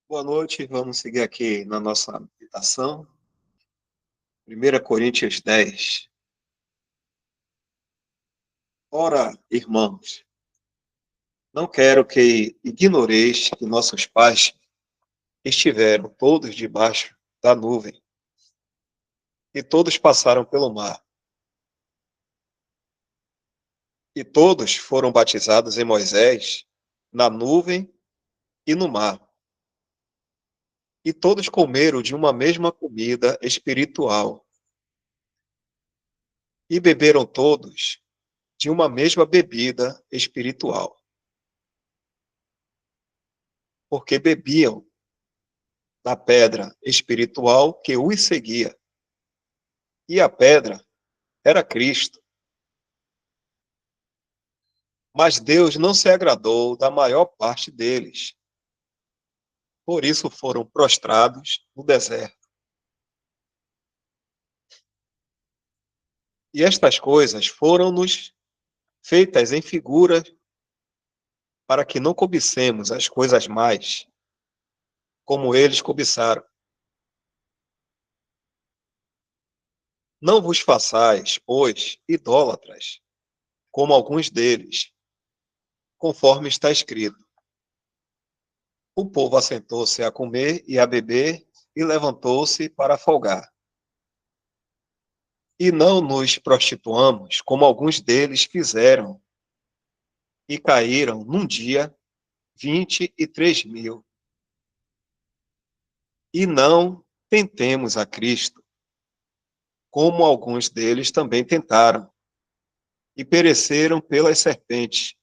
Boa noite, vamos seguir aqui na nossa meditação. 1 Coríntios 10. Ora, irmãos, não quero que ignoreis que nossos pais estiveram todos debaixo da nuvem e todos passaram pelo mar. E todos foram batizados em Moisés, na nuvem e no mar. E todos comeram de uma mesma comida espiritual e beberam todos de uma mesma bebida espiritual, porque bebiam da pedra espiritual que os seguia. E a pedra era Cristo. Mas Deus não se agradou da maior parte deles. Por isso foram prostrados no deserto. E estas coisas foram-nos feitas em figura para que não cobicemos as coisas mais, como eles cobiçaram. Não vos façais, pois, idólatras, como alguns deles, conforme está escrito. O povo assentou-se a comer e a beber e levantou-se para folgar. E não nos prostituamos, como alguns deles fizeram, e caíram num dia 23.000. E não tentemos a Cristo, como alguns deles também tentaram, e pereceram pelas serpentes.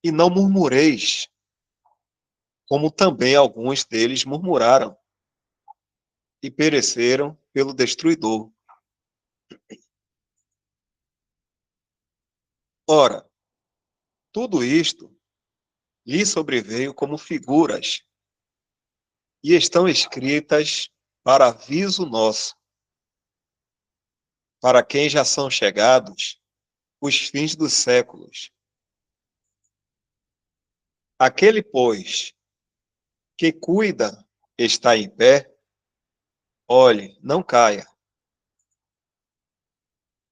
E não murmureis, como também alguns deles murmuraram, e pereceram pelo destruidor. Ora, tudo isto lhe sobreveio como figuras, e estão escritas para aviso nosso, para quem já são chegados os fins dos séculos. Aquele, pois, que cuida está em pé, olhe, não caia.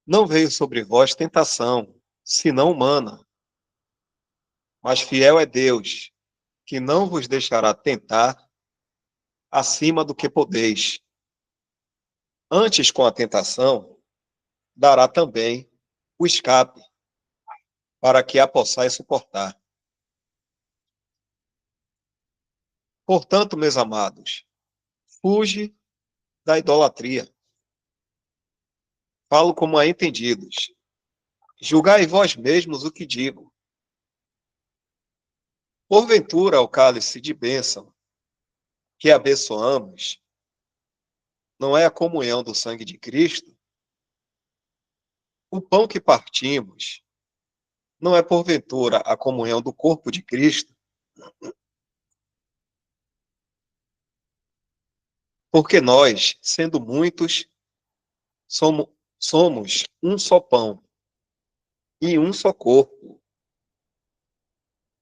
Não veio sobre vós tentação, senão humana, mas fiel é Deus, que não vos deixará tentar acima do que podeis. Antes, com a tentação, dará também o escape, para que a possais suportar. Portanto, meus amados, fuge da idolatria. Falo como a entendidos. Julgai vós mesmos o que digo. Porventura, o cálice de bênção que abençoamos não é a comunhão do sangue de Cristo? O pão que partimos não é porventura a comunhão do corpo de Cristo? Porque nós, sendo muitos, somos um só pão e um só corpo,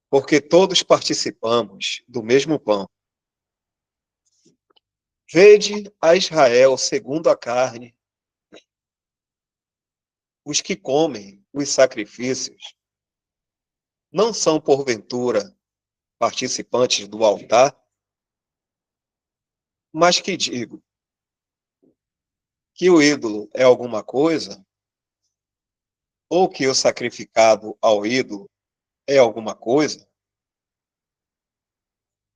porque todos participamos do mesmo pão. Vede a Israel segundo a carne, os que comem os sacrifícios não são, porventura, participantes do altar? Mas que digo, que o ídolo é alguma coisa, ou que o sacrificado ao ídolo é alguma coisa?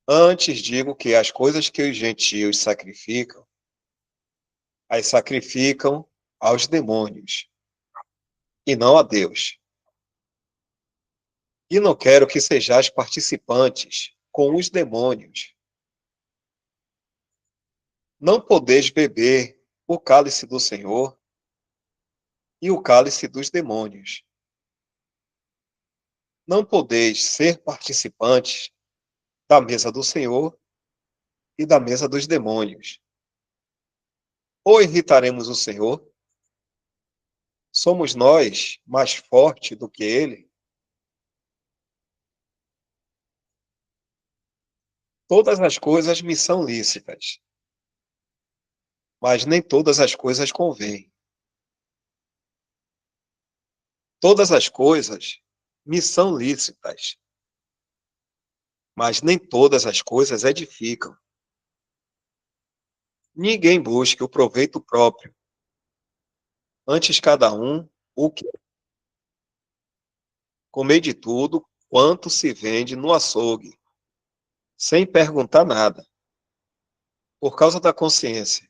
Antes digo que as coisas que os gentios sacrificam, as sacrificam aos demônios, e não a Deus. E não quero que sejais participantes com os demônios. Não podeis beber o cálice do Senhor e o cálice dos demônios. Não podeis ser participantes da mesa do Senhor e da mesa dos demônios. Ou irritaremos o Senhor? Somos nós mais forte do que ele? Todas as coisas me são lícitas, mas nem todas as coisas convêm. Todas as coisas me são lícitas, mas nem todas as coisas edificam. Ninguém busque o proveito próprio, antes cada um o que comer de tudo quanto se vende no açougue, sem perguntar nada, por causa da consciência,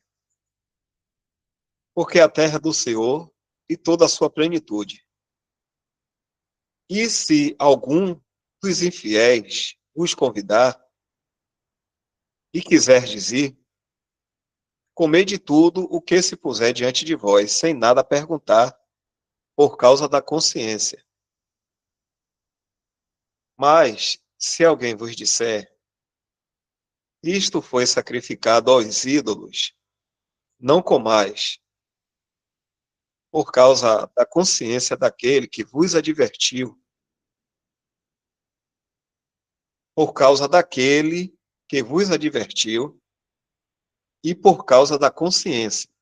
porque a terra é do Senhor e toda a sua plenitude. E se algum dos infiéis vos convidar e quiser dizer, comei de tudo o que se puser diante de vós, sem nada perguntar, por causa da consciência. Mas, se alguém vos disser, isto foi sacrificado aos ídolos, não comais, por causa da consciência daquele que vos advertiu, por causa daquele que vos advertiu, e por causa da consciência.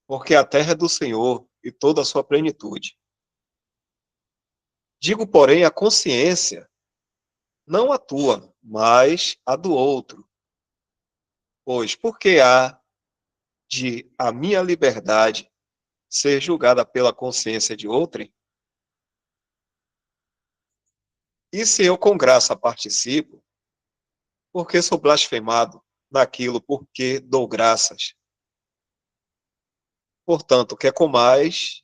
Porque a terra é do Senhor e toda a sua plenitude. Digo, porém, a consciência, não a tua, mas a do outro. Pois, porque há de a minha liberdade ser julgada pela consciência de outrem? E se eu com graça participo, porque sou blasfemado naquilo porque dou graças? Portanto, quer comais,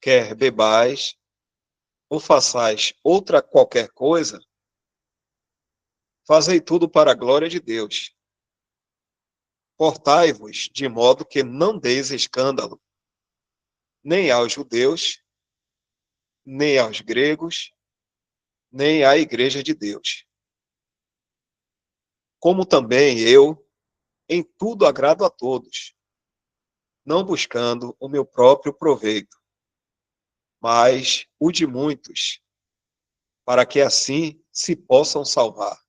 quer bebais, ou façais outra qualquer coisa, fazei tudo para a glória de Deus. Portai-vos de modo que não deis escândalo, nem aos judeus, nem aos gregos, nem à igreja de Deus. Como também eu, em tudo agrado a todos, não buscando o meu próprio proveito, mas o de muitos, para que assim se possam salvar.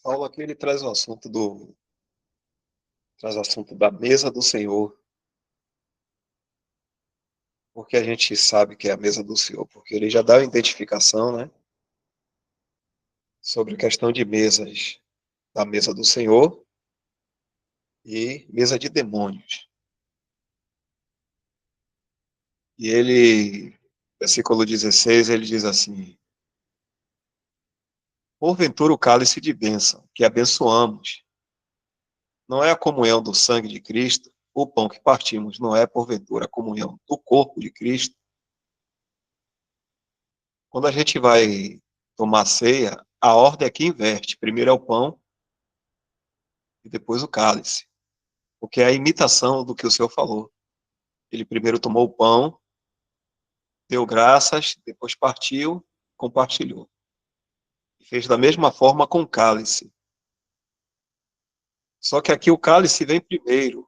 Paulo aqui ele traz o assunto da mesa do Senhor, porque a gente sabe que é a mesa do Senhor, porque ele já dá uma identificação, né, sobre a questão de mesas, da mesa do Senhor e mesa de demônios. E ele, versículo 16, ele diz assim: porventura o cálice de bênção que abençoamos não é a comunhão do sangue de Cristo? O pão que partimos não é, porventura, a comunhão do corpo de Cristo? Quando a gente vai tomar ceia, a ordem é que inverte. Primeiro é o pão e depois o cálice. Porque é a imitação do que o Senhor falou. Ele primeiro tomou o pão, deu graças, depois partiu, compartilhou. E fez da mesma forma com o cálice. Só que aqui o cálice vem primeiro.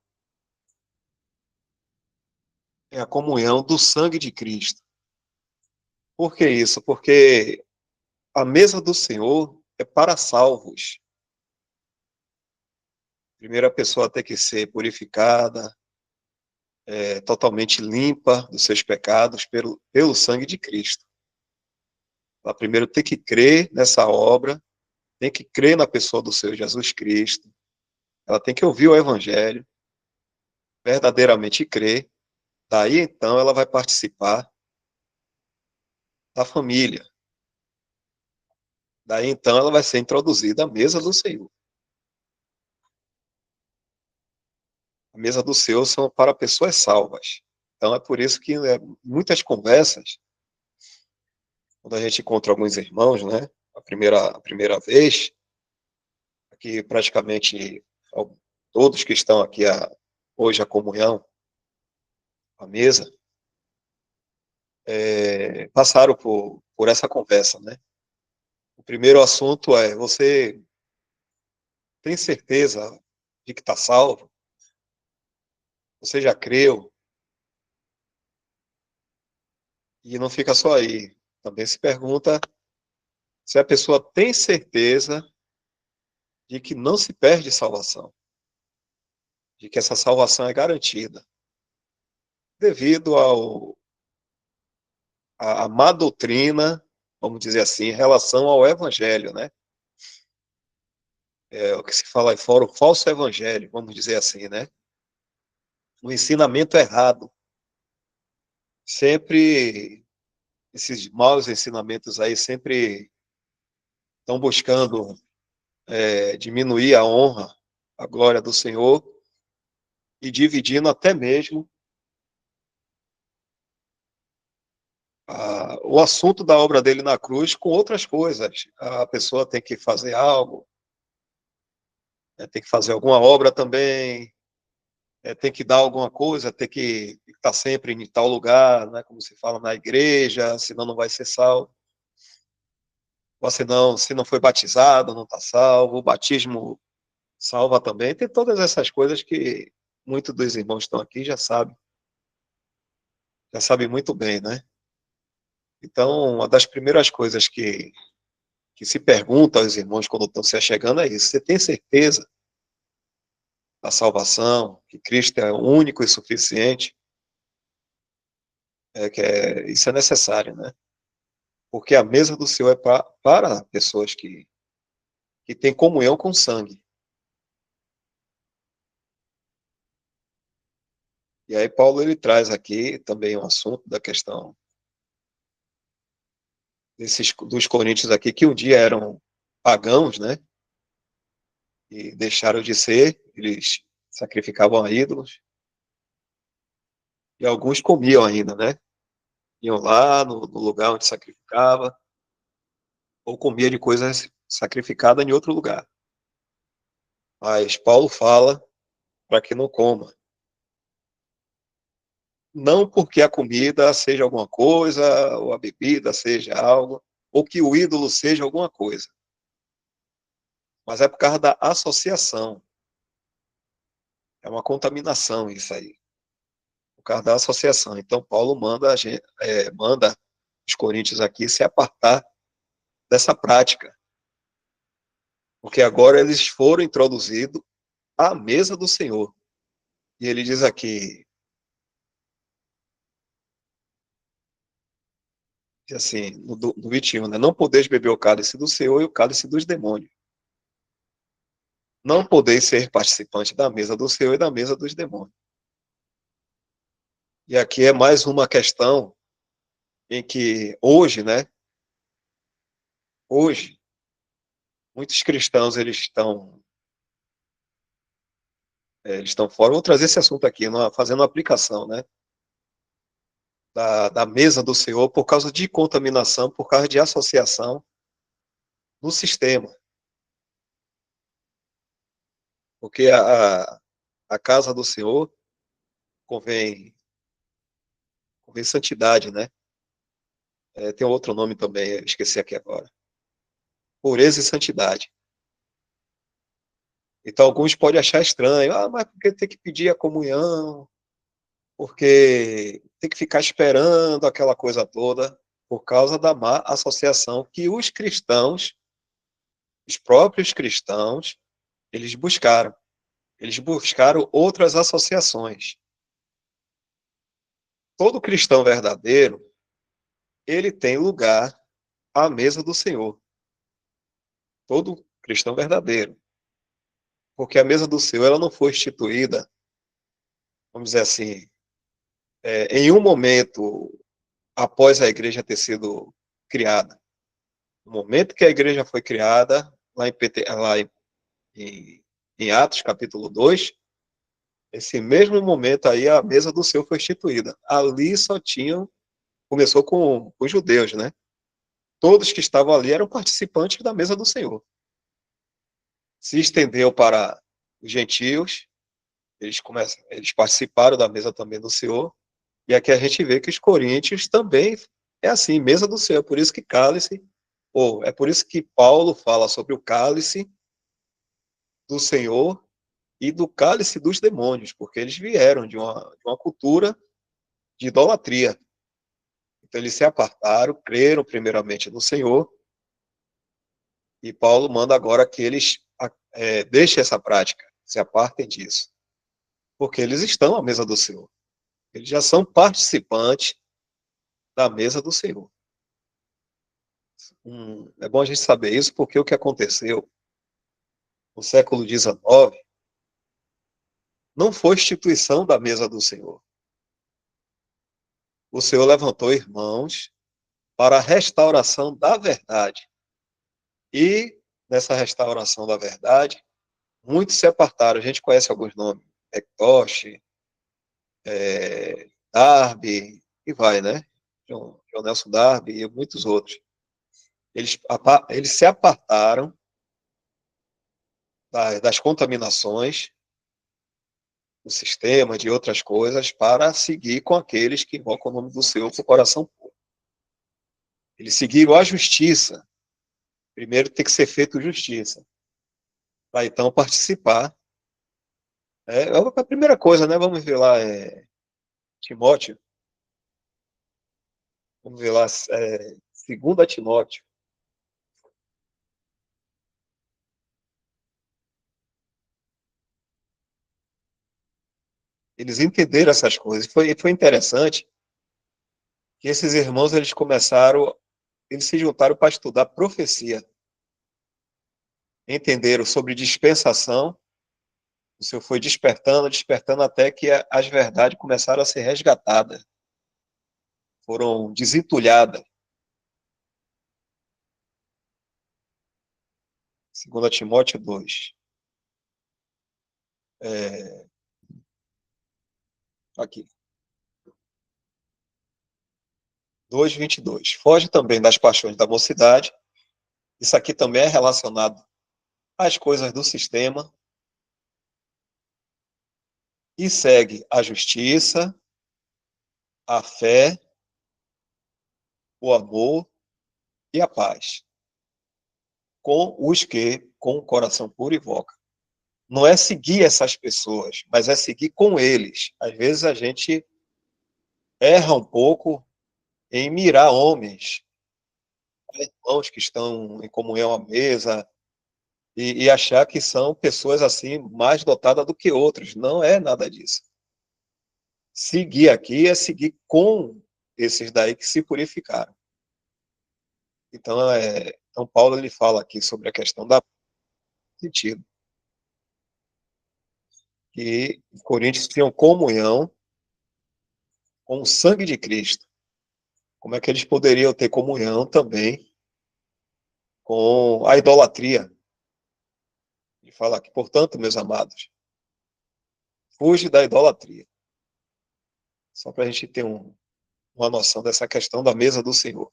É a comunhão do sangue de Cristo. Por que isso? Porque a mesa do Senhor é para salvos. Primeiro a pessoa tem que ser purificada, totalmente limpa dos seus pecados pelo sangue de Cristo. Ela primeiro tem que crer nessa obra tem que crer na pessoa do Senhor Jesus Cristo, ela tem que ouvir o Evangelho, verdadeiramente crer, daí então ela vai participar da família, daí então ela vai ser introduzida à mesa do Senhor. A mesa do Senhor são para pessoas salvas. Então é por isso que muitas conversas, quando a gente encontra alguns irmãos, né, a primeira vez, que praticamente todos que estão aqui hoje a comunhão, a mesa, passaram por essa conversa, né? O primeiro assunto é: você tem certeza de que está salvo? Você já creu? E não fica só aí. Também se pergunta se a pessoa tem certeza de que não se perde salvação, de que essa salvação é garantida, devido à má doutrina, vamos dizer assim, em relação ao evangelho, né? É o que se fala aí fora, o falso evangelho, vamos dizer assim, né? O ensinamento errado. Sempre, esses maus ensinamentos aí sempre estão buscando diminuir a honra, a glória do Senhor e dividindo até mesmo o assunto da obra dele na cruz com outras coisas. A pessoa tem que fazer algo, tem que fazer alguma obra também, tem que dar alguma coisa, tem que estar sempre em tal lugar, né, como se fala na igreja, senão não vai ser salvo. Ou senão, se não foi batizado, não está salvo. O batismo salva também. Tem todas essas coisas que muitos dos irmãos que estão aqui já sabem muito bem, né? Então, uma das primeiras coisas que se pergunta aos irmãos quando estão se achegando é isso: você tem certeza da salvação, que Cristo é o único e suficiente? Isso é necessário, né? Porque a mesa do Senhor é para pessoas que têm comunhão com o sangue. E aí Paulo ele traz aqui também um assunto da questão dos coríntios aqui, que um dia eram pagãos, né? E deixaram de ser, eles sacrificavam a ídolos, e alguns comiam ainda, né? Iam lá no lugar onde sacrificava, ou comia de coisas sacrificadas em outro lugar. Mas Paulo fala para que não coma. Não porque a comida seja alguma coisa, ou a bebida seja algo, ou que o ídolo seja alguma coisa, mas é por causa da associação. É uma contaminação isso aí, por causa da associação. Então, Paulo manda os coríntios aqui se apartar dessa prática, porque agora eles foram introduzidos à mesa do Senhor. E ele diz aqui, assim, no 21, né? Não podeis beber o cálice do Senhor e o cálice dos demônios. Não podeis ser participante da mesa do Senhor e da mesa dos demônios. E aqui é mais uma questão em que hoje, né? Hoje, muitos cristãos eles estão fora. Vou trazer esse assunto aqui, fazendo uma aplicação, né? Da mesa do Senhor por causa de contaminação, por causa de associação no sistema. Porque a casa do Senhor convém santidade, né? Tem outro nome também, eu esqueci aqui agora. Pureza e santidade. Então, alguns podem achar estranho. Mas por que tem que pedir a comunhão? Porque tem que ficar esperando aquela coisa toda, por causa da má associação que os próprios cristãos, eles buscaram. Eles buscaram outras associações. Todo cristão verdadeiro, ele tem lugar à mesa do Senhor. Todo cristão verdadeiro. Porque a mesa do Senhor, ela não foi instituída, vamos dizer assim, em um momento após a igreja ter sido criada. No momento que a igreja foi criada, lá em Atos, capítulo 2, esse mesmo momento aí, a mesa do Senhor foi instituída. Ali só começou com os judeus, né? Todos que estavam ali eram participantes da mesa do Senhor. Se estendeu para os gentios, eles participaram da mesa também do Senhor, e aqui a gente vê que os coríntios também é assim, mesa do Senhor, é por isso que cálice, ou é por isso que Paulo fala sobre o cálice do Senhor e do cálice dos demônios, porque eles vieram de uma cultura de idolatria. Então eles se apartaram, creram primeiramente no Senhor, e Paulo manda agora que eles deixem essa prática, se apartem disso, porque eles estão à mesa do Senhor. Eles já são participantes da mesa do Senhor. É bom a gente saber isso, porque o que aconteceu no século XIX não foi instituição da mesa do Senhor. O Senhor levantou irmãos para a restauração da verdade. E nessa restauração da verdade, muitos se apartaram. A gente conhece alguns nomes. Hectoche, Darby, e vai, né? John Nelson Darby e muitos outros. Eles se apartaram das contaminações do sistema, de outras coisas, para seguir com aqueles que invocam o nome do Senhor com o coração puro. Eles seguiram a justiça. Primeiro tem que ser feito justiça, para então participar. A primeira coisa, né? Vamos ver lá, Timóteo. Vamos ver lá, 2 Timóteo. Eles entenderam essas coisas. Foi interessante que esses irmãos, eles se juntaram para estudar profecia. Entenderam sobre dispensação. O Senhor foi despertando, despertando até que as verdades começaram a ser resgatadas. Foram desentulhadas. 2 Timóteo 2. Aqui. 2:22. Foge também das paixões da mocidade. Isso aqui também é relacionado às coisas do sistema. E segue a justiça, a fé, o amor e a paz. Com os que, com o coração puro, invoca. Não é seguir essas pessoas, mas é seguir com eles. Às vezes a gente erra um pouco em mirar homens, irmãos que estão em comunhão à mesa, e achar que são pessoas assim mais dotadas do que outros. Não é nada disso. Seguir aqui é seguir com esses daí que se purificaram. Então Paulo ele fala aqui sobre a questão da sentido, que os coríntios tinham comunhão com o sangue de Cristo. Como é que eles poderiam ter comunhão também com a idolatria? Ele fala aqui, portanto, meus amados, fuge da idolatria. Só para a gente ter uma noção dessa questão da mesa do Senhor.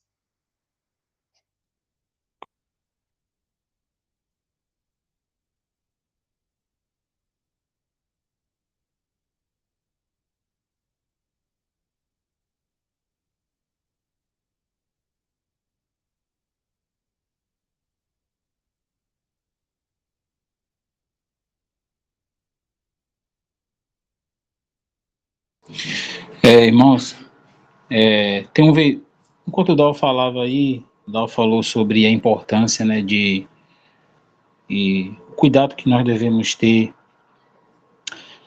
Irmãos, enquanto o Dal falava aí, o Dal falou sobre a importância, né, e o cuidado que nós devemos ter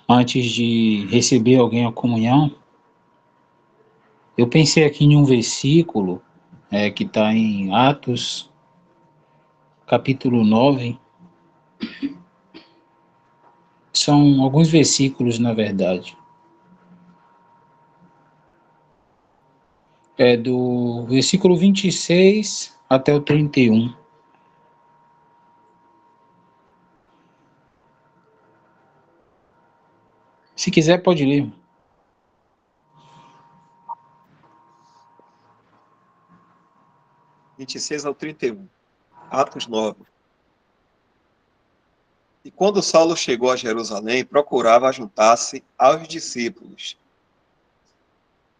antes de receber alguém à comunhão. Eu pensei aqui em um versículo que está em Atos, capítulo 9, São alguns versículos, na verdade. É do versículo 26 até o 31. Se quiser, pode ler. 26 ao 31. Atos 9. E quando Saulo chegou a Jerusalém, procurava juntar-se aos discípulos.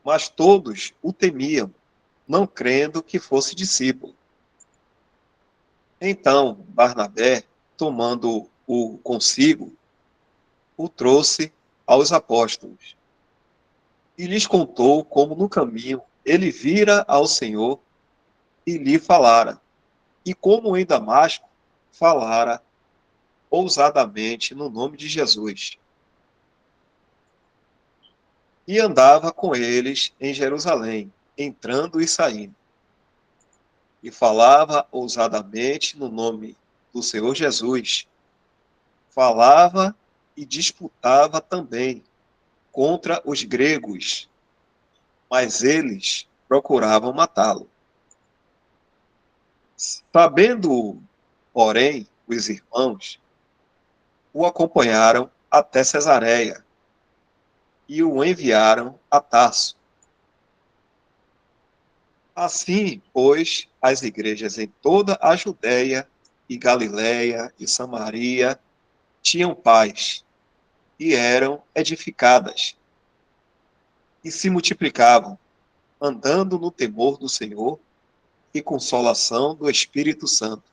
Mas todos o temiam, não crendo que fosse discípulo. Então, Barnabé, tomando-o consigo, o trouxe aos apóstolos e lhes contou como no caminho ele vira ao Senhor e lhe falara, e como em Damasco falara ousadamente no nome de Jesus. E andava com eles em Jerusalém, entrando e saindo. E falava ousadamente no nome do Senhor Jesus. Falava e disputava também contra os gregos, mas eles procuravam matá-lo. Sabendo, porém, os irmãos, o acompanharam até Cesareia e o enviaram a Tarso. Assim, pois, as igrejas em toda a Judéia e Galiléia e Samaria tinham paz e eram edificadas e se multiplicavam, andando no temor do Senhor e consolação do Espírito Santo.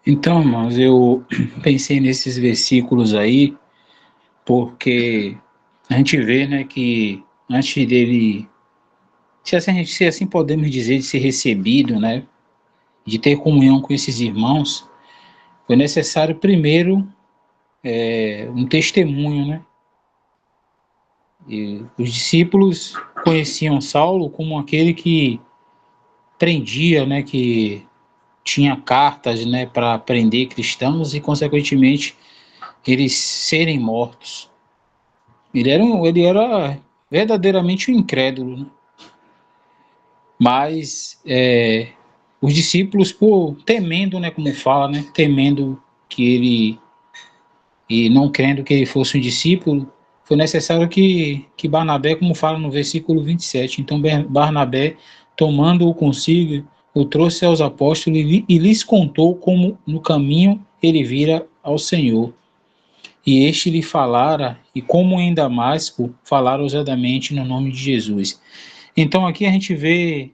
Então, irmãos, eu pensei nesses versículos aí, porque a gente vê, né, que antes dele, se assim podemos dizer, de ser recebido, né, de ter comunhão com esses irmãos, foi necessário primeiro um testemunho, né? E os discípulos conheciam Saulo como aquele que prendia, né, que tinha cartas, né, para prender cristãos e, consequentemente, eles serem mortos. Ele era verdadeiramente um incrédulo, né? Mas os discípulos, por temendo, né, como fala, né, temendo que ele e não crendo que ele fosse um discípulo, foi necessário que Barnabé, como fala no versículo 27, então Barnabé, tomando-o consigo, o trouxe aos apóstolos e lhes contou como no caminho ele vira ao Senhor. E este lhe falara, e como em Damasco, falara ousadamente no nome de Jesus. Então aqui a gente vê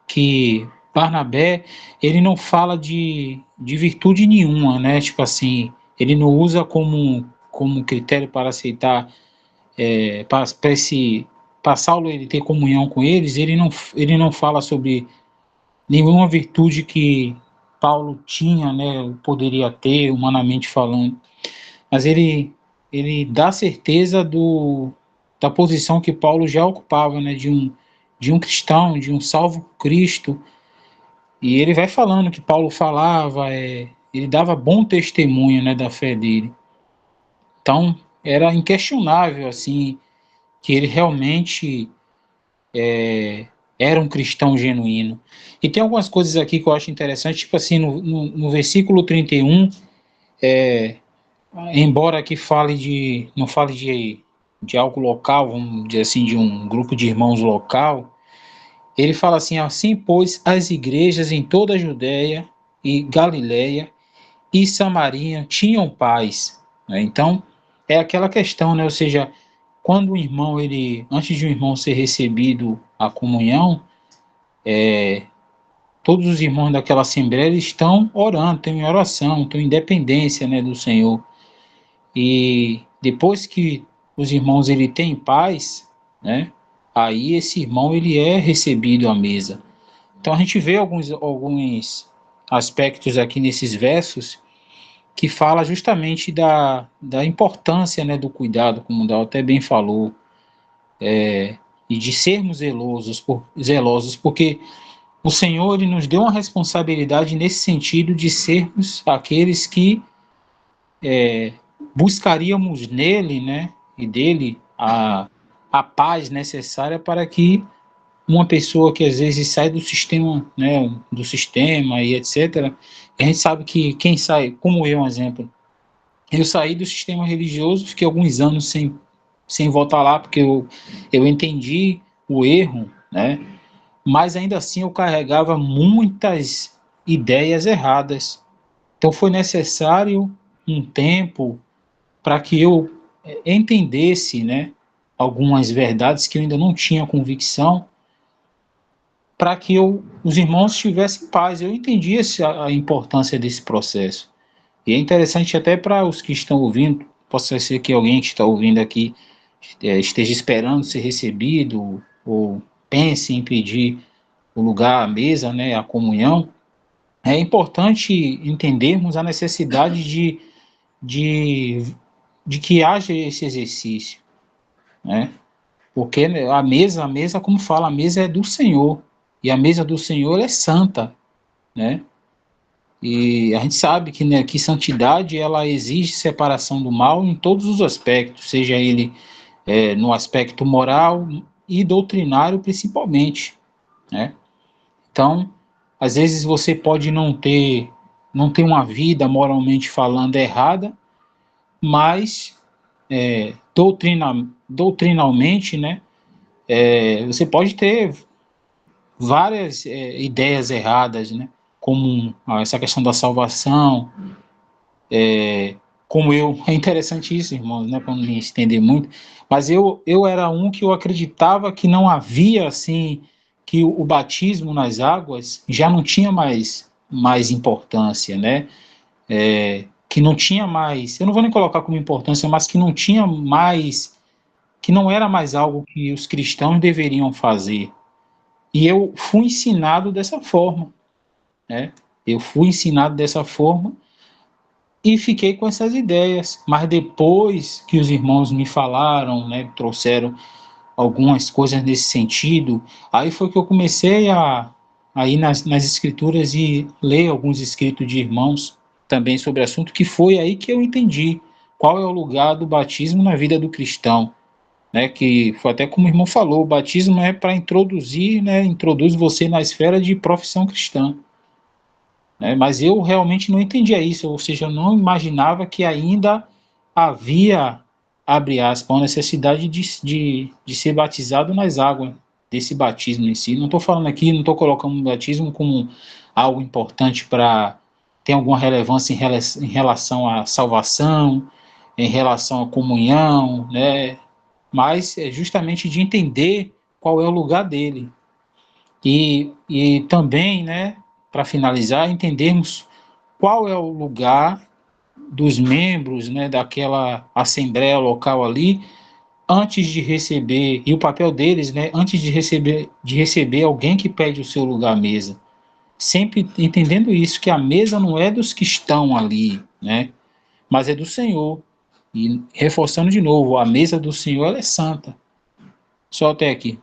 que Barnabé, ele não fala de virtude nenhuma, né? Tipo assim, ele não usa como critério para aceitar, para Saulo ele ter comunhão com eles, ele não fala sobre nenhuma virtude que Paulo tinha, né? Poderia ter, humanamente falando, mas ele dá certeza da posição que Paulo já ocupava, né? De um cristão, de um salvo Cristo. E ele vai falando que Paulo falava, ele dava bom testemunho, né, da fé dele. Então, era inquestionável, assim, que ele realmente era um cristão genuíno. E tem algumas coisas aqui que eu acho interessante, tipo assim, no versículo 31, embora aqui não fale de algo local, vamos dizer assim, de um grupo de irmãos local, ele fala assim, pois as igrejas em toda a Judéia e Galiléia e Samaria tinham paz, né? Então, é aquela questão, né? Ou seja, quando o irmão, antes de um irmão ser recebido a comunhão, todos os irmãos daquela assembleia eles estão orando, estão em oração, estão em dependência, né, do Senhor. E depois que os irmãos ele têm paz, né? Aí esse irmão ele é recebido à mesa. Então a gente vê alguns aspectos aqui nesses versos que fala justamente da importância, né, do cuidado, como o Dal até bem falou, e de sermos zelosos, porque o Senhor ele nos deu uma responsabilidade nesse sentido de sermos aqueles que buscaríamos nele, né, e dele a paz necessária para que uma pessoa que às vezes sai do sistema, né, do sistema e etc. A gente sabe que quem sai, como eu, um exemplo, eu saí do sistema religioso, fiquei alguns anos sem voltar lá, porque eu entendi o erro, né? Mas ainda assim eu carregava muitas ideias erradas. Então foi necessário um tempo para que eu entendesse, né, algumas verdades que eu ainda não tinha convicção, para que os irmãos tivessem paz. Eu entendi a importância desse processo. E é interessante até para os que estão ouvindo, possa ser que alguém que está ouvindo aqui esteja esperando ser recebido, ou pense em pedir o lugar, a mesa, né, a comunhão. É importante entendermos a necessidade de, de que haja esse exercício, né? Porque a mesa, como fala, a mesa é do Senhor, e a mesa do Senhor é santa, né? E a gente sabe que, né, que santidade ela exige separação do mal em todos os aspectos, seja ele no aspecto moral e doutrinário principalmente, né? Então, às vezes você pode não ter uma vida moralmente falando errada, mas doutrinalmente, né, você pode ter várias ideias erradas, né, como essa questão da salvação, como eu, é interessante isso, irmãos, né, para não me estender muito, mas eu era um que eu acreditava que não havia, assim, que o batismo nas águas já não tinha mais importância, né, que não tinha mais, eu não vou nem colocar como importância, mas que não tinha mais, que não era mais algo que os cristãos deveriam fazer. E eu fui ensinado dessa forma, né? Eu fui ensinado dessa forma e fiquei com essas ideias. Mas depois que os irmãos me falaram, né, trouxeram algumas coisas nesse sentido, aí foi que eu comecei a ir nas escrituras e ler alguns escritos de irmãos também sobre o assunto, que foi aí que eu entendi qual é o lugar do batismo na vida do cristão, né, que foi até como o irmão falou, o batismo é para introduzir, né, introduz você na esfera de profissão cristã, né, mas eu realmente não entendia isso, ou seja, eu não imaginava que ainda havia, abre aspas, a necessidade de ser batizado nas águas, desse batismo em si. Não estou falando aqui, não estou colocando o batismo como algo importante para ter alguma relevância em relação à salvação, em relação à comunhão, né? Mas é justamente de entender qual é o lugar dele. E também, né, para finalizar, entendermos qual é o lugar dos membros, né, daquela assembleia local ali, antes de receber, e o papel deles, né, antes de receber alguém que pede o seu lugar à mesa. Sempre entendendo isso, que a mesa não é dos que estão ali, né, mas é do Senhor. E reforçando de novo, a mesa do Senhor ela é santa. Só até aqui.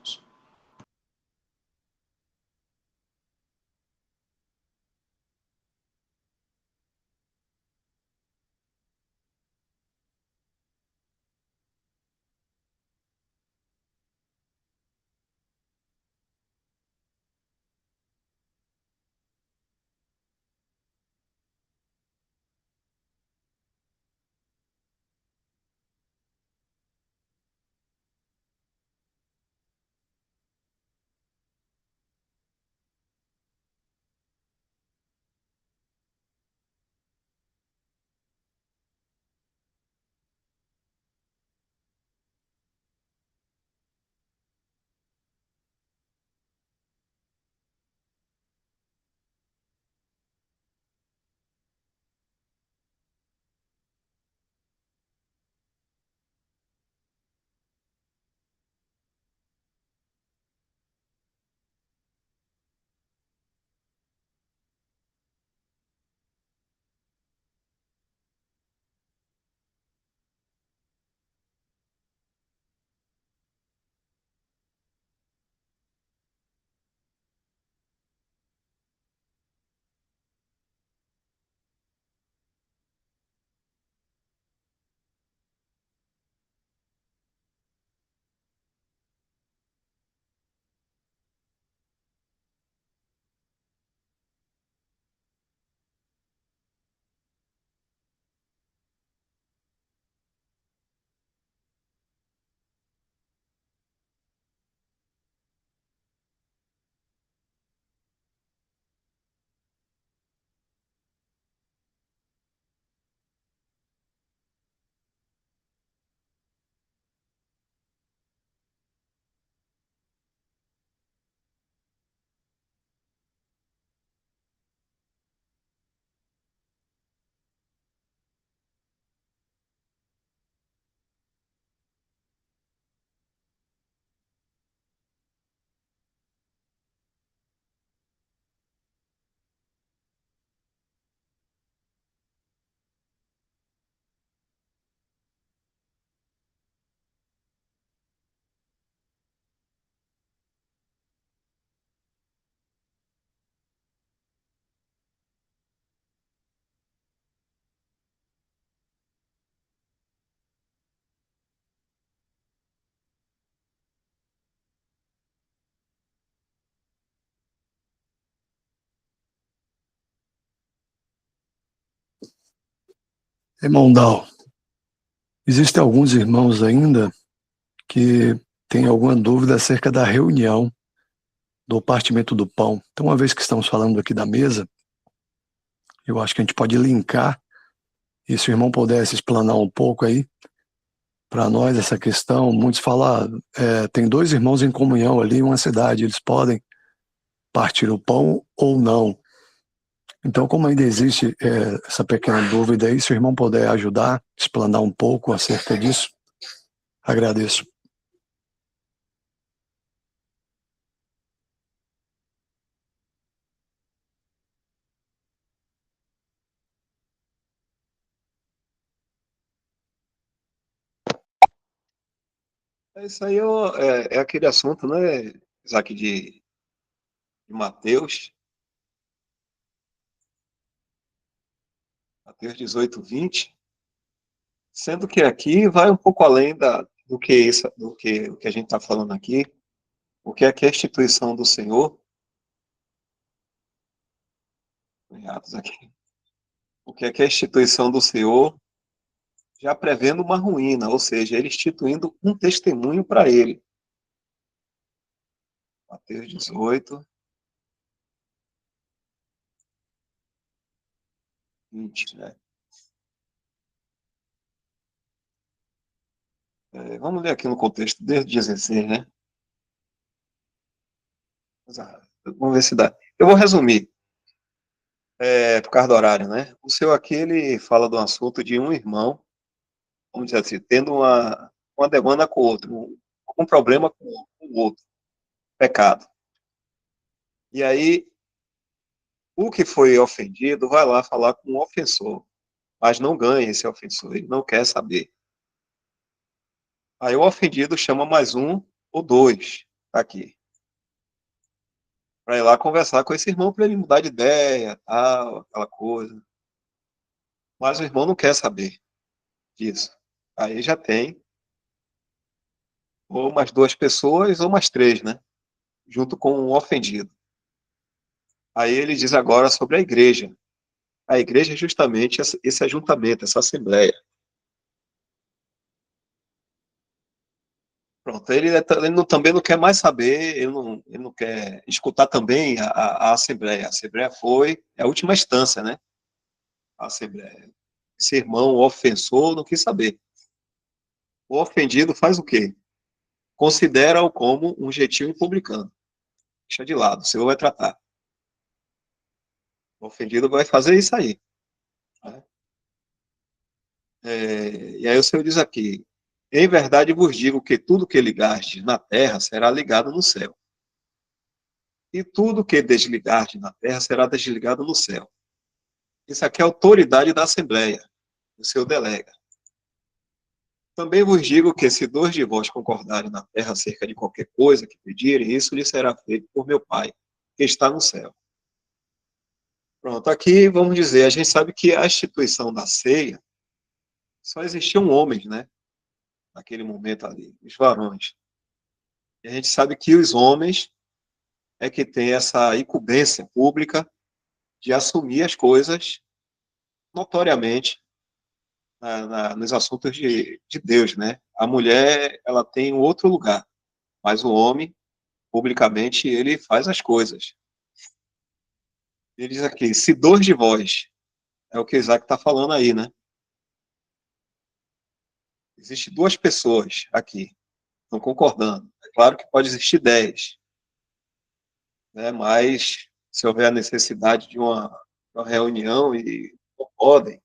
Irmão Dal, existem alguns irmãos ainda que têm alguma dúvida acerca da reunião do partimento do pão. Então, uma vez que estamos falando aqui da mesa, eu acho que a gente pode linkar, e se o irmão pudesse explanar um pouco aí para nós essa questão. Muitos falam, tem dois irmãos em comunhão ali em uma cidade, eles podem partir o pão ou não. Então, como ainda existe essa pequena dúvida aí, se o irmão puder ajudar, explanar um pouco acerca disso, agradeço. Isso aí é aquele assunto, né, Isaac, de Mateus 18:20, sendo que aqui vai um pouco além do que a gente está falando aqui, aqui é a instituição do Senhor, em Atos aqui, o que aqui é a instituição do Senhor, já prevendo uma ruína, ou seja, ele instituindo um testemunho para ele. Mateus 18:20, né? Vamos ler aqui no contexto, desde 16, né? Vamos ver se dá. Eu vou resumir, por causa do horário, né? O seu aqui, ele fala do assunto de um irmão, vamos dizer assim, tendo uma demanda com o outro, um problema com o outro, pecado. E aí, o que foi ofendido vai lá falar com o ofensor, mas não ganha esse ofensor, ele não quer saber. Aí o ofendido chama mais um ou dois aqui, para ir lá conversar com esse irmão para ele mudar de ideia, tal, aquela coisa. Mas o irmão não quer saber disso. Aí já tem ou mais duas pessoas ou mais três, né? Junto com o ofendido. Aí ele diz agora sobre a igreja. A igreja é justamente esse ajuntamento, essa assembleia. Pronto, também não quer mais saber, ele não quer escutar também a assembleia. A assembleia é a última instância, né? A assembleia. Esse irmão, o ofensor, não quis saber. O ofendido faz o quê? Considera-o como um gentil republicano. Deixa de lado, o Senhor vai tratar. O ofendido vai fazer isso aí. Né? E aí o Senhor diz aqui, em verdade vos digo que tudo que ligardes na terra será ligado no céu. E tudo que desligardes na terra será desligado no céu. Isso aqui é a autoridade da Assembleia, o Senhor delega. Também vos digo que se dois de vós concordarem na terra acerca de qualquer coisa que pedirem, isso lhe será feito por meu Pai, que está no céu. Pronto, aqui vamos dizer, a gente sabe que a instituição da ceia, só existiam homens, né? Naquele momento ali, os varões. E a gente sabe que os homens é que têm essa incumbência pública de assumir as coisas notoriamente nos assuntos de Deus, né? A mulher, ela tem um outro lugar, mas o homem, publicamente, ele faz as coisas. Ele diz aqui, se dois de vós, é o que Isaac está falando aí, né? Existem duas pessoas aqui, estão concordando. É claro que pode existir 10, né? Mas se houver a necessidade de uma reunião e não podem,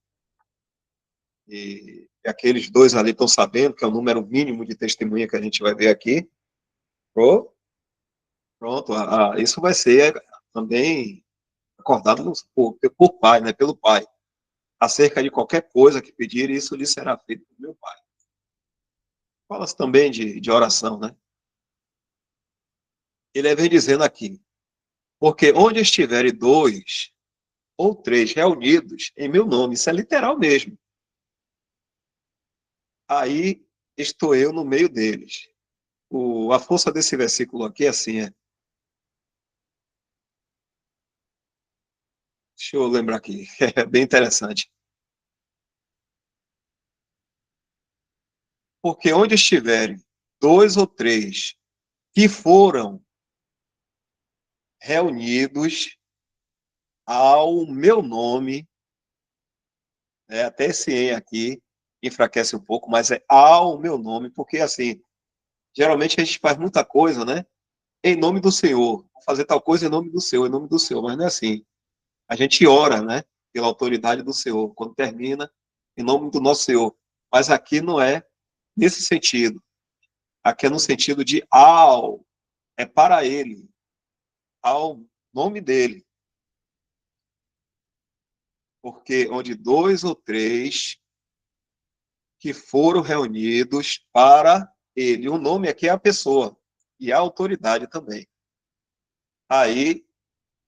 e aqueles dois ali estão sabendo, que é o número mínimo de testemunha que a gente vai ver aqui, pronto, isso vai ser também acordado por pai, né, pelo pai. Acerca de qualquer coisa que pedir, isso lhe será feito por meu pai. Fala-se também de oração, né? Ele vem dizendo aqui, porque onde estiverem dois ou três reunidos em meu nome, isso é literal mesmo. Aí estou eu no meio deles. A força desse versículo aqui é assim, deixa eu lembrar aqui, é bem interessante. Porque onde estiverem 2 ou 3 que foram reunidos ao meu nome, né, até esse em aqui enfraquece um pouco, mas é ao meu nome, porque assim, geralmente a gente faz muita coisa, né? Em nome do Senhor, vou fazer tal coisa em nome do Senhor, em nome do Senhor, mas não é assim. A gente ora, né? Pela autoridade do Senhor, quando termina, em nome do nosso Senhor. Mas aqui não é nesse sentido. Aqui é no sentido de ao, é para ele, ao nome dele. Porque onde 2 ou 3 que foram reunidos para ele. O nome aqui é a pessoa e a autoridade também. Aí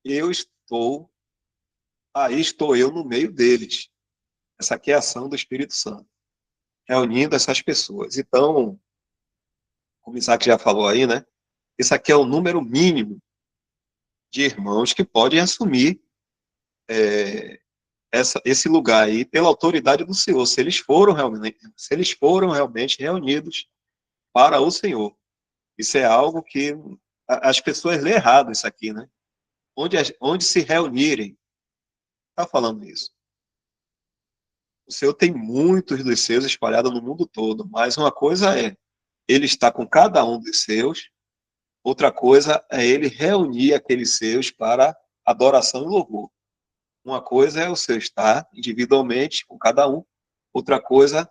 eu estou, aí estou eu no meio deles. Essa aqui é a ação do Espírito Santo, reunindo essas pessoas. Então, como Isaac já falou aí, né? Isso aqui é o número mínimo de irmãos que podem assumir esse lugar aí pela autoridade do Senhor, se eles foram realmente reunidos para o Senhor. Isso é algo que as pessoas lêem errado isso aqui, né? Onde se reunirem, está falando isso. O Senhor tem muitos dos seus espalhados no mundo todo, mas uma coisa é ele estar com cada um dos seus, outra coisa é ele reunir aqueles seus para adoração e louvor. Uma coisa é o seu estar individualmente com cada um, outra coisa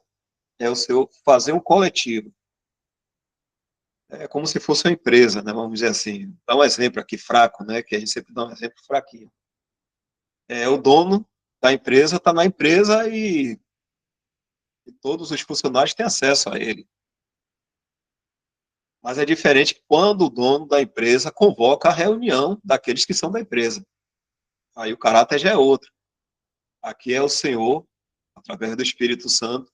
é o seu fazer um coletivo. É como se fosse uma empresa, né? Vamos dizer assim. Dá um exemplo aqui fraco, né? Que a gente sempre dá um exemplo fraquinho. O dono da empresa está na empresa e todos os funcionários têm acesso a ele. Mas é diferente quando o dono da empresa convoca a reunião daqueles que são da empresa. Aí o caráter já é outro. Aqui é o Senhor, através do Espírito Santo,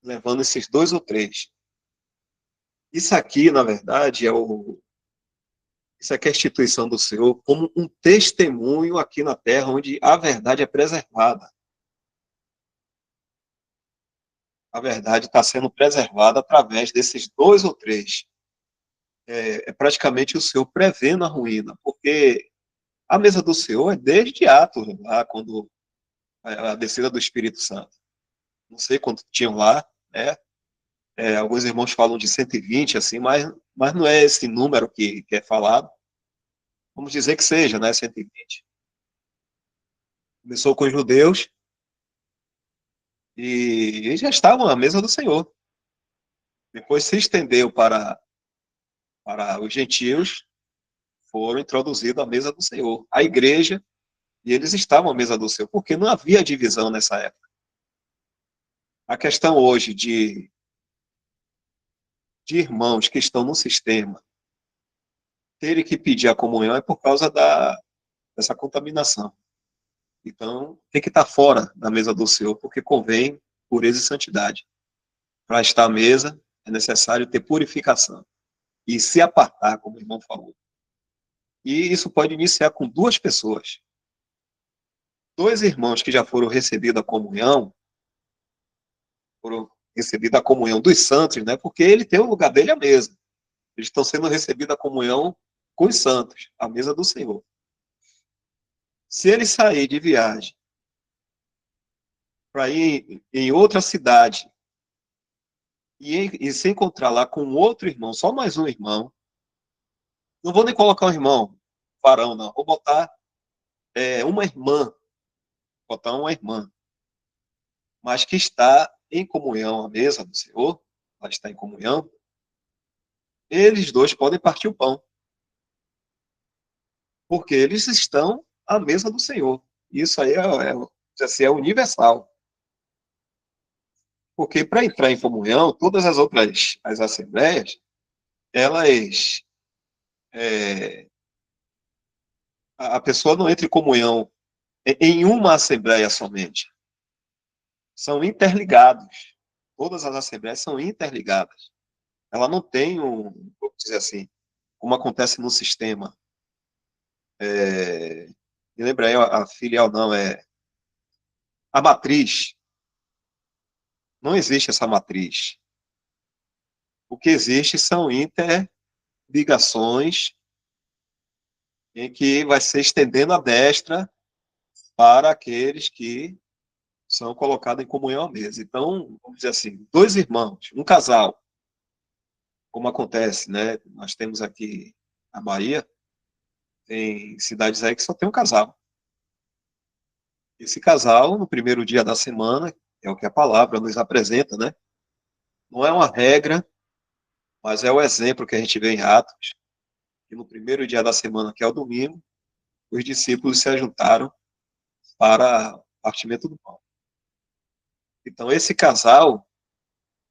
levando esses 2 ou 3. Isso aqui, na verdade, isso aqui é a instituição do Senhor como um testemunho aqui na terra onde a verdade é preservada. A verdade está sendo preservada através desses 2 ou 3. É praticamente o Senhor prevendo a ruína, porque a mesa do Senhor é desde Atos, lá quando a descida do Espírito Santo. Não sei quanto tinham lá, né? Alguns irmãos falam de 120, assim, mas não é esse número que é falado. Vamos dizer que seja, né? 120. Começou com os judeus e já estavam à mesa do Senhor. Depois se estendeu para os gentios, foram introduzidos à mesa do Senhor. A igreja, e eles estavam à mesa do Senhor, porque não havia divisão nessa época. A questão hoje de irmãos que estão no sistema terem que pedir a comunhão é por causa dessa contaminação. Então, tem que estar fora da mesa do Senhor, porque convém pureza e santidade. Para estar à mesa, é necessário ter purificação e se apartar, como o irmão falou. E isso pode iniciar com 2 pessoas. 2 irmãos que já foram recebidos a comunhão, foram recebidos a comunhão dos santos, né? Porque ele tem o lugar dele à mesa. Eles estão sendo recebidos a comunhão com os santos, à mesa do Senhor. Se ele sair de viagem para ir em outra cidade e se encontrar lá com outro irmão, só mais um irmão, não vou nem colocar um irmão varão, não. Vou botar uma irmã, mas que está em comunhão à mesa do Senhor, ela está em comunhão, eles 2 podem partir o pão, porque eles estão à mesa do Senhor. Isso aí é universal. Porque para entrar em comunhão, todas as outras as assembleias, elas a pessoa não entra em comunhão em uma assembleia somente. São interligados. Todas as assembleias são interligadas. Ela não tem vou dizer assim, como acontece no sistema. Me lembra aí, a filial não, a matriz. Não existe essa matriz. O que existe são interligações em que vai ser estendendo a destra para aqueles que são colocados em comunhão à mesa. Então, vamos dizer assim, dois irmãos, um casal, como acontece, né? Nós temos aqui na Bahia, tem cidades aí que só tem um casal. Esse casal, no primeiro dia da semana, é o que a palavra nos apresenta, né? Não é uma regra, mas é o exemplo que a gente vê em Atos, que no primeiro dia da semana, que é o domingo, os discípulos se ajuntaram para o partimento do pão. Então, esse casal,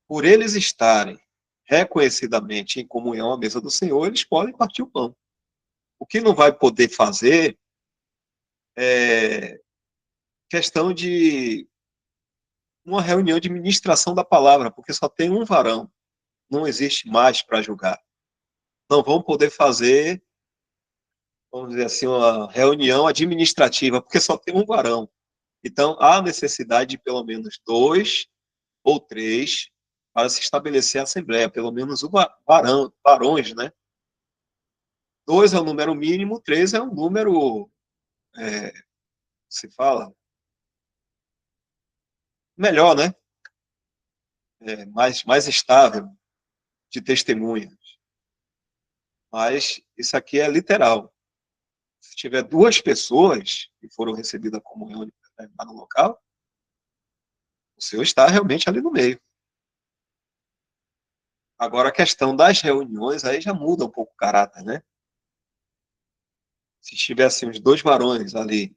por eles estarem reconhecidamente em comunhão à mesa do Senhor, eles podem partir o pão. O que não vai poder fazer é questão de uma reunião de ministração da palavra, porque só tem um varão, não existe mais para julgar. Não vão poder fazer, vamos dizer assim, uma reunião administrativa, porque só tem um varão. Então, há necessidade de pelo menos 2 ou 3 para se estabelecer a assembleia, pelo menos varões, né? 2 é o número mínimo, 3 é um número, se fala, melhor, né? Mais estável de testemunhas. Mas isso aqui é literal. Se tiver 2 pessoas que foram recebidas como comunhão no local, o Senhor está realmente ali no meio. Agora, a questão das reuniões aí já muda um pouco o caráter, né? Se tivessem os 2 varões ali,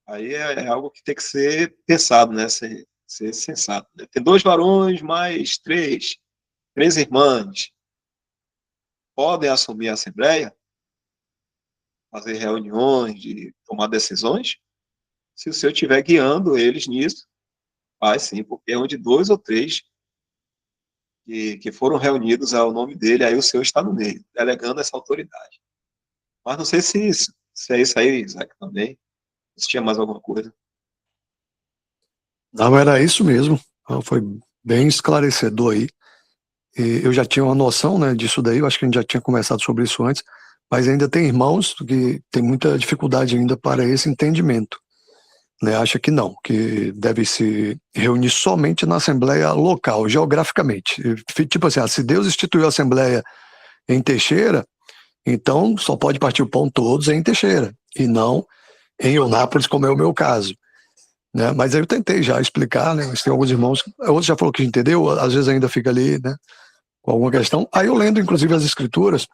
aí é algo que tem que ser pensado, né? Ser sensato. Né? Tem 2 varões mais 3 irmãs, podem assumir a assembleia, fazer reuniões, de tomar decisões, se o Senhor estiver guiando eles nisso, faz sim, porque é onde 2 ou 3 que foram reunidos ao nome dele, aí o Senhor está no meio, delegando essa autoridade. Mas não sei se é isso aí, Isaac, também. Se tinha mais alguma coisa. Não, era isso mesmo. Foi bem esclarecedor aí. E eu já tinha uma noção, né, disso daí, eu acho que a gente já tinha conversado sobre isso antes, mas ainda tem irmãos que têm muita dificuldade ainda para esse entendimento. Né, acha que não, que deve se reunir somente na assembleia local, geograficamente. Tipo assim, se Deus instituiu a assembleia em Teixeira, então só pode partir o pão todos em Teixeira, e não em Eunápolis, como é o meu caso. Né? Mas aí eu tentei já explicar, né? Mas tem alguns irmãos, outros já falou que entendeu, às vezes ainda fica ali, né, com alguma questão. Aí eu lendo, inclusive, as escrituras,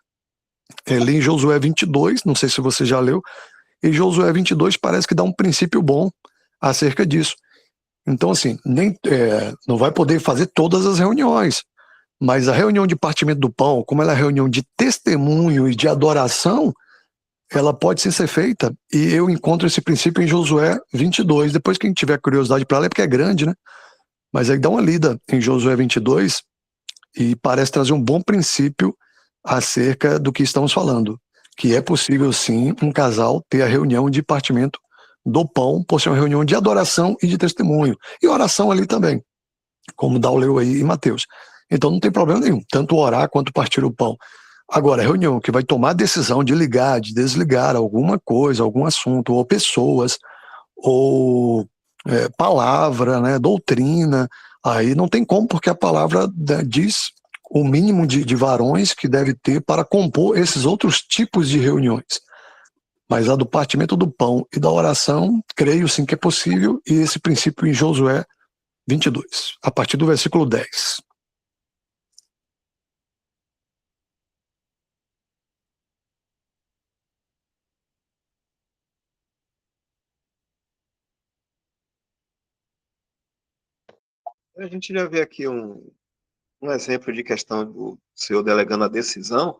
li em Josué 22, não sei se você já leu, e Josué 22 parece que dá um princípio bom acerca disso. Então, assim, não vai poder fazer todas as reuniões, mas a reunião de partimento do pão, como ela é reunião de testemunho e de adoração, ela pode ser feita, e eu encontro esse princípio em Josué 22. Depois, quem tiver curiosidade para ler, porque é grande, né? Mas aí dá uma lida em Josué 22 e parece trazer um bom princípio acerca do que estamos falando, que é possível, sim, um casal ter a reunião de partimento do pão, por ser uma reunião de adoração e de testemunho. E oração ali também, como Dal leu aí em Mateus. Então não tem problema nenhum, tanto orar quanto partir o pão. Agora, a reunião que vai tomar a decisão de ligar, de desligar alguma coisa, algum assunto, ou pessoas, ou palavra, né, doutrina, aí não tem como, porque a palavra diz o mínimo de varões que deve ter para compor esses outros tipos de reuniões. Mas a do partimento do pão e da oração, creio sim que é possível, e esse princípio em Josué 22, a partir do versículo 10. A gente já vê aqui um exemplo de questão do Senhor delegando a decisão,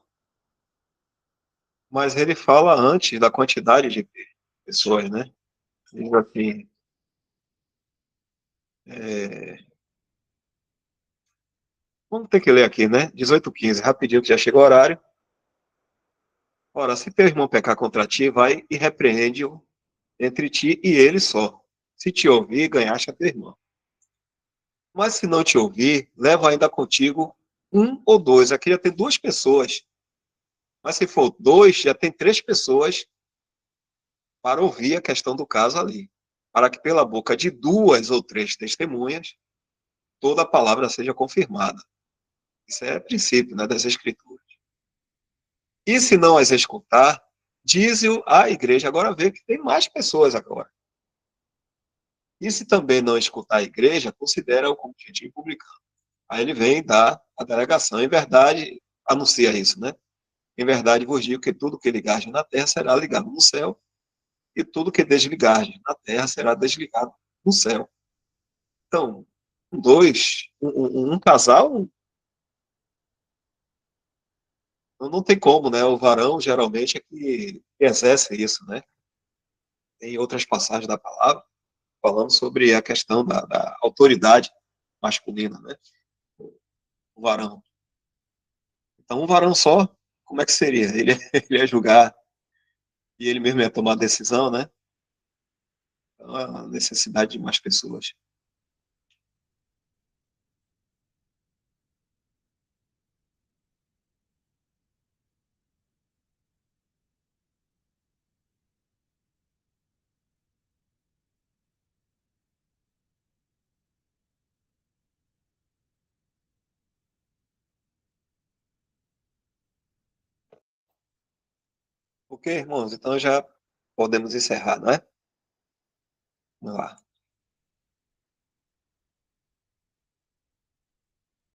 mas ele fala antes da quantidade de pessoas, né? Diz assim, vamos ter que ler aqui, né? 18:15, rapidinho que já chegou o horário. Ora, se teu irmão pecar contra ti, vai e repreende-o entre ti e ele só. Se te ouvir, ganhaste a teu irmão. Mas se não te ouvir, leva ainda contigo um ou dois. Aqui já tem duas pessoas. Mas se for dois, já tem três pessoas para ouvir a questão do caso ali. Para que pela boca de duas ou três testemunhas, toda a palavra seja confirmada. Isso é princípio, né, das Escrituras. E se não as escutar, diz-o à igreja. Agora vê que tem mais pessoas agora. E se também não escutar a igreja, considera-o como gentil publicano. Aí ele vem dar a delegação. Em verdade, anuncia isso, né? Em verdade vos digo que tudo que ligardes na terra será ligado no céu, e tudo que desligardes na terra será desligado no céu. Então, dois, um casal, não tem como, né? O varão geralmente é que exerce isso, né? Tem outras passagens da palavra falando sobre a questão da autoridade masculina, né? O varão. Então, um varão só, como é que seria? Ele ia julgar e ele mesmo ia tomar a decisão, né? Então, a necessidade de mais pessoas. Ok, irmãos? Então já podemos encerrar, não é? Vamos lá.